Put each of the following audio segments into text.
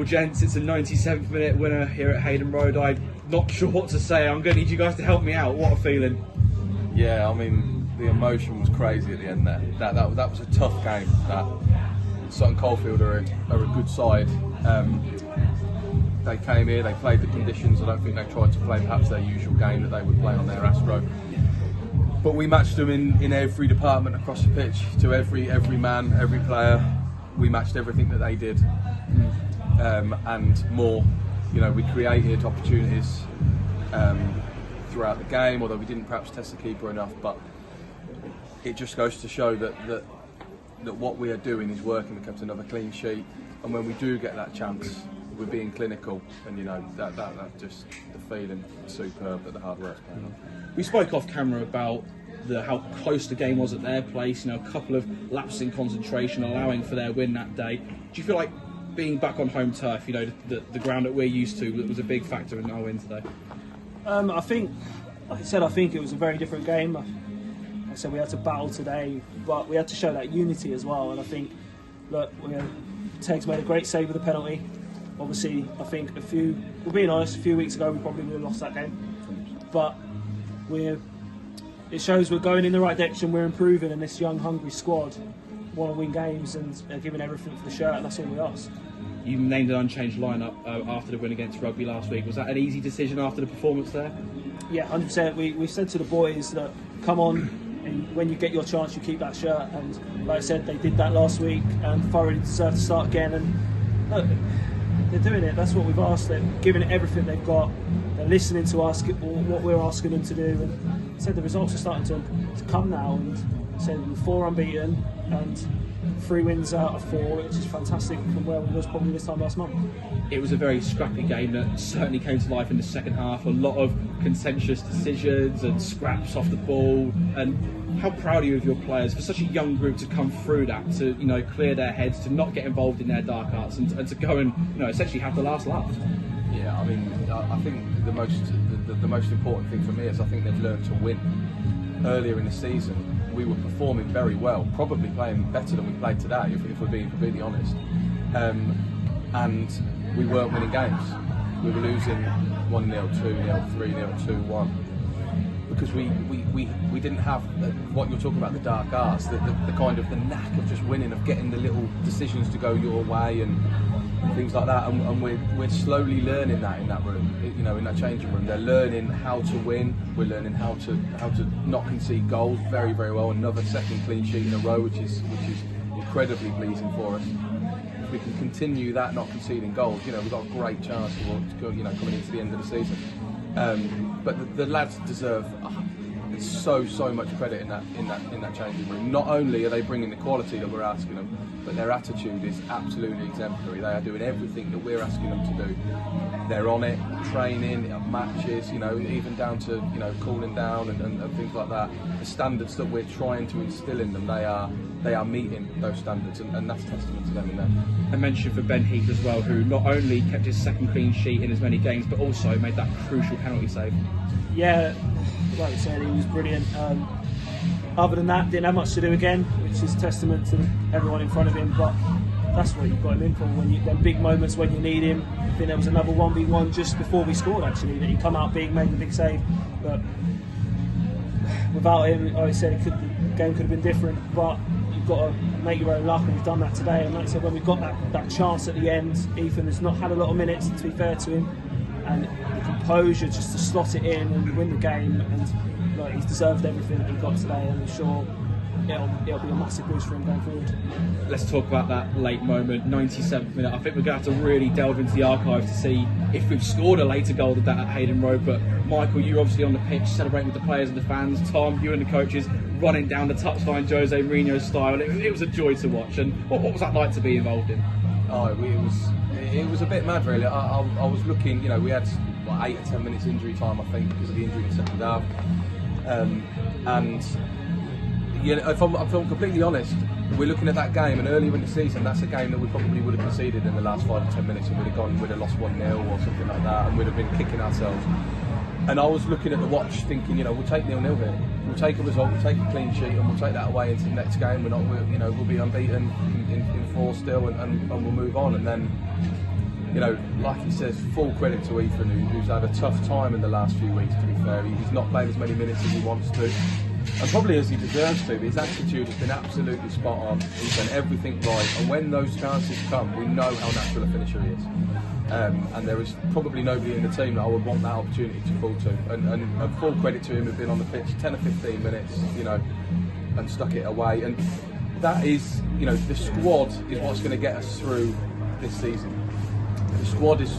gents, it's a 97th minute winner here at Hayden Road. I'm not sure what to say. I'm going to need you guys to help me out. What a feeling. Yeah, I mean, the emotion was crazy at the end there. That was a tough game. Sutton Coldfield are a good side. They came here, they played the conditions. I don't think they tried to play perhaps their usual game that they would play on their Astro. But we matched them in every department across the pitch, to every man, every player. We matched everything that they did, and more. You know, we created opportunities throughout the game, although we didn't perhaps test the keeper enough. But it just goes to show that what we are doing is working. We kept another clean sheet, and when we do get that chance, we're being clinical, and you know that just the feeling is superb that the hard work's paying off. We spoke off camera about how close the game was at their place. You know, a couple of lapses in concentration, allowing for their win that day. Do you feel like being back on home turf, you know, the ground that we're used to, was a big factor in our win today? I think, like I said, I think it was a very different game. Like I said, we had to battle today, but we had to show that unity as well. And I think, look, Teg's made a great save with the penalty. Obviously, I think we're being honest, a few weeks ago we probably would have lost that game. But it shows we're going in the right direction, we're improving, and this young, hungry squad want to win games and are giving everything for the shirt, and that's all we ask. You named an unchanged lineup after the win against Rugby last week. Was that an easy decision after the performance there? Yeah, 100%. We said to the boys that, come on, and when you get your chance, you keep that shirt. And like I said, they did that last week, and thoroughly deserve to start again. And look, they're doing it. That's what we've asked. They're giving it everything they've got. They're listening to us, what we're asking them to do. And said the results are starting to come now. And said we're 4 unbeaten and 3 wins out of 4, which is fantastic from where we was probably this time last month. It was a very scrappy game that certainly came to life in the second half. A lot of contentious decisions and scraps off the ball. And how proud are you of your players for such a young group to come through that, to clear their heads, to not get involved in their dark arts, and to go and essentially have the last laugh. Yeah, I mean, I think the most important thing for me is I think they've learned to win. Earlier in the season, we were performing very well, probably playing better than we played today, if we're being completely honest. And we weren't winning games. We were losing 1-0, 2-0, 3-0, 2-1. Because we didn't have what you're talking about, the dark arts, the kind of the knack of just winning, of getting the little decisions to go your way and things like that. And we're slowly learning that in that room, in that changing room. They're learning how to win. We're learning how to not concede goals very, very well. Another second clean sheet in a row, which is incredibly pleasing for us. If we can continue that, not conceding goals, we've got a great chance to go, coming into the end of the season. But the lads deserve so much credit in that changing room. Not only are they bringing the quality that we're asking them, but their attitude is absolutely exemplary. They are doing everything that we're asking them to do. They're on it, training, matches, even down to cooling down and things like that. The standards that we're trying to instill in them, they are meeting those standards, and that's testament to them in there. A mention for Ben Heath as well, who not only kept his second clean sheet in as many games, but also made that crucial penalty save. Yeah, like you said, he was brilliant. Other than that, didn't have much to do again, which is testament to everyone in front of him. But that's what you've got him in for, them big moments when you need him. I think there was another 1v1 just before we scored, actually, that he come out big, made the big save. But without him, like I said, the game could have been different. But you've got to make your own luck, and we've done that today. And like I said, when we got that chance at the end, Ethan has not had a lot of minutes, to be fair to him, and the composure just to slot it in and win the game, and he's deserved everything that he got today, and I'm sure it'll be a massive boost for him going forward. Let's talk about that late moment, 97th minute. I think we're going to have to really delve into the archives to see if we've scored a later goal than that at Hayden Road. But Michael, you're obviously on the pitch celebrating with the players and the fans. Tom, you and the coaches running down the touchline Jose Mourinho style. It was a joy to watch. And what was that like to be involved in? Oh, it was a bit mad, really. I was looking, we had 8 or 10 minutes injury time, I think, because of the injury in the second half. And if I'm completely honest, we're looking at that game, and earlier in the season, that's a game that we probably would have conceded in the last 5 or 10 minutes, and we'd have lost 1-0 or something like that, and we'd have been kicking ourselves. And I was looking at the watch, thinking, we'll take 0-0 here. We'll take a result, we'll take a clean sheet, and we'll take that away into the next game. We'll be unbeaten in 4 still, and we'll move on. And then, you know, like he says, full credit to Ethan, who's had a tough time in the last few weeks, to be fair. He's not played as many minutes as he wants to, and probably as he deserves to, but his attitude has been absolutely spot on. He's done everything right, and when those chances come, we know how natural a finisher he is. And there is probably nobody in the team that I would want that opportunity to fall to. And full credit to him, have been on the pitch 10 or 15 minutes, you know, and stuck it away. And that is, you know, the squad is what's going to get us through this season. The squad is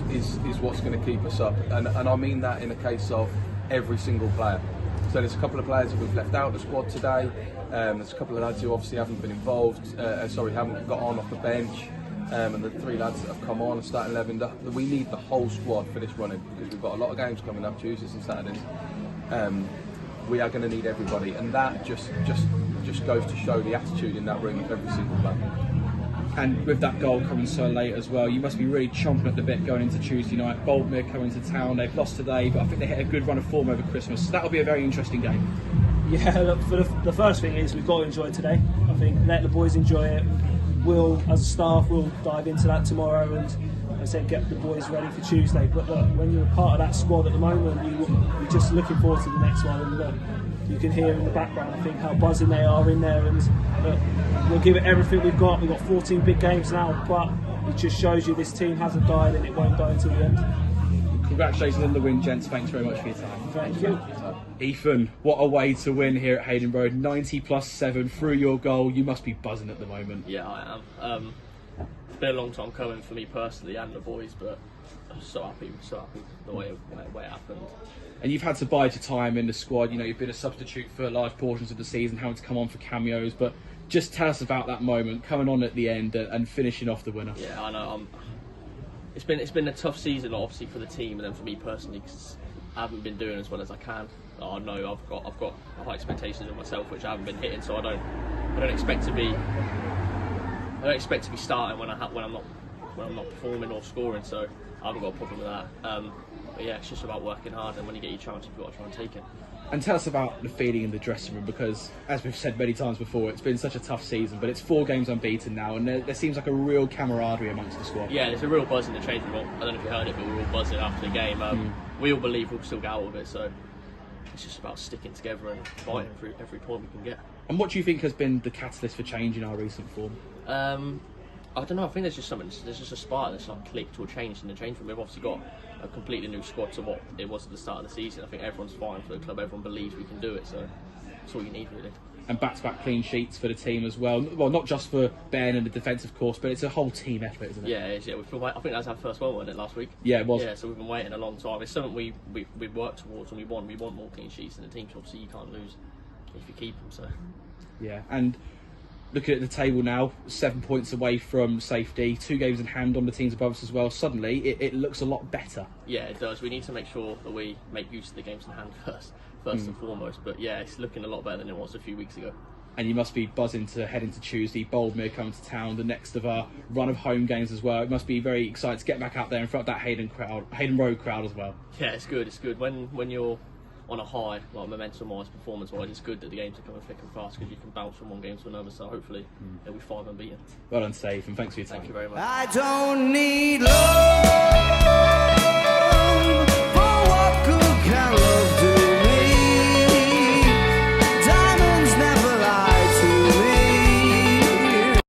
what's going to keep us up, and I mean that in a case of every single player. So there's a couple of players that we've left out of the squad today. There's a couple of lads who obviously haven't been involved, haven't got on off the bench. And the 3 lads that have come on and started 11. We need the whole squad for this running, because we've got a lot of games coming up, Tuesdays and Saturdays. We are going to need everybody, and that just goes to show the attitude in that room of every single player. And with that goal coming so late as well, you must be really chomping at the bit going into Tuesday night. Boltmere coming to town, they've lost today, but I think they hit a good run of form over Christmas, so that'll be a very interesting game. Yeah, look, for the first thing is we've got to enjoy today. I think let the boys enjoy it. We'll, as a staff, we'll dive into that tomorrow and, as I said, get the boys ready for Tuesday. But look, when you're a part of that squad at the moment, you're just looking forward to the next one. And look, you can hear in the background, I think, how buzzing they are in there. And look, we'll give it everything we've got. We've got 14 big games now, but it just shows you this team hasn't died and it won't die until the end. Congratulations on the win, gents. Thanks very much for your time. Thank you. Ethan, what a way to win here at Hayden Road. 90+7 through your goal. You must be buzzing at the moment. Yeah, I am. It's been a long time coming for me personally and the boys, but I'm so happy the way it happened. And you've had to bide your time in the squad. You know, you've been a substitute for large portions of the season, having to come on for cameos. But just tell us about that moment, coming on at the end and finishing off the winner. Yeah, I know. It's been a tough season, obviously, for the team, and then for me personally, because I haven't been doing as well as I can. I know I've got high expectations of myself, which I haven't been hitting. So I don't expect to be starting when I'm not performing or scoring. So I haven't got a problem with that. But yeah, it's just about working hard, and when you get your chance, you've got to try and take it. And tell us about the feeling in the dressing room, because as we've said many times before, it's been such a tough season, but it's 4 games unbeaten now, and there seems like a real camaraderie amongst the squad. Yeah, there's a real buzz in the changing room. I don't know if you heard it, but we were all buzzing after the game. We all believe we'll still get out of it, so it's just about sticking together and fighting for every point we can get. And what do you think has been the catalyst for change in our recent form? I don't know. I think there's just a spark that's like clicked or changed in the change room. We've obviously got a completely new squad to what it was at the start of the season. I think everyone's fighting for the club. Everyone believes we can do it. So that's all you need, really. And back-to-back clean sheets for the team as well. Well, not just for Ben and the defensive course, but it's a whole team effort, isn't it? Yeah, it is. Yeah, I think that's our first one, wasn't it, last week? Yeah, it was. Yeah, so we've been waiting a long time. It's something we've worked towards, and we want more clean sheets in the team. So obviously you can't lose if you keep them. So yeah, and looking at the table now, 7 points away from safety, 2 games in hand on the teams above us as well. Suddenly, it looks a lot better. Yeah, it does. We need to make sure that we make use of the games in hand first and foremost. But yeah, it's looking a lot better than it was a few weeks ago. And you must be buzzing to head into Tuesday. Boltmere come to town, the next of our run of home games as well. It must be very exciting to get back out there in front of that Hayden Road crowd as well. Yeah, it's good. It's good when you're on a high, like momentum-wise, performance-wise. It's good that the games are coming thick and fast, because you can bounce from one game to another. So hopefully it'll be 5 unbeaten. Well done, Steve, and thanks for your time. Thank you very much. I don't need love.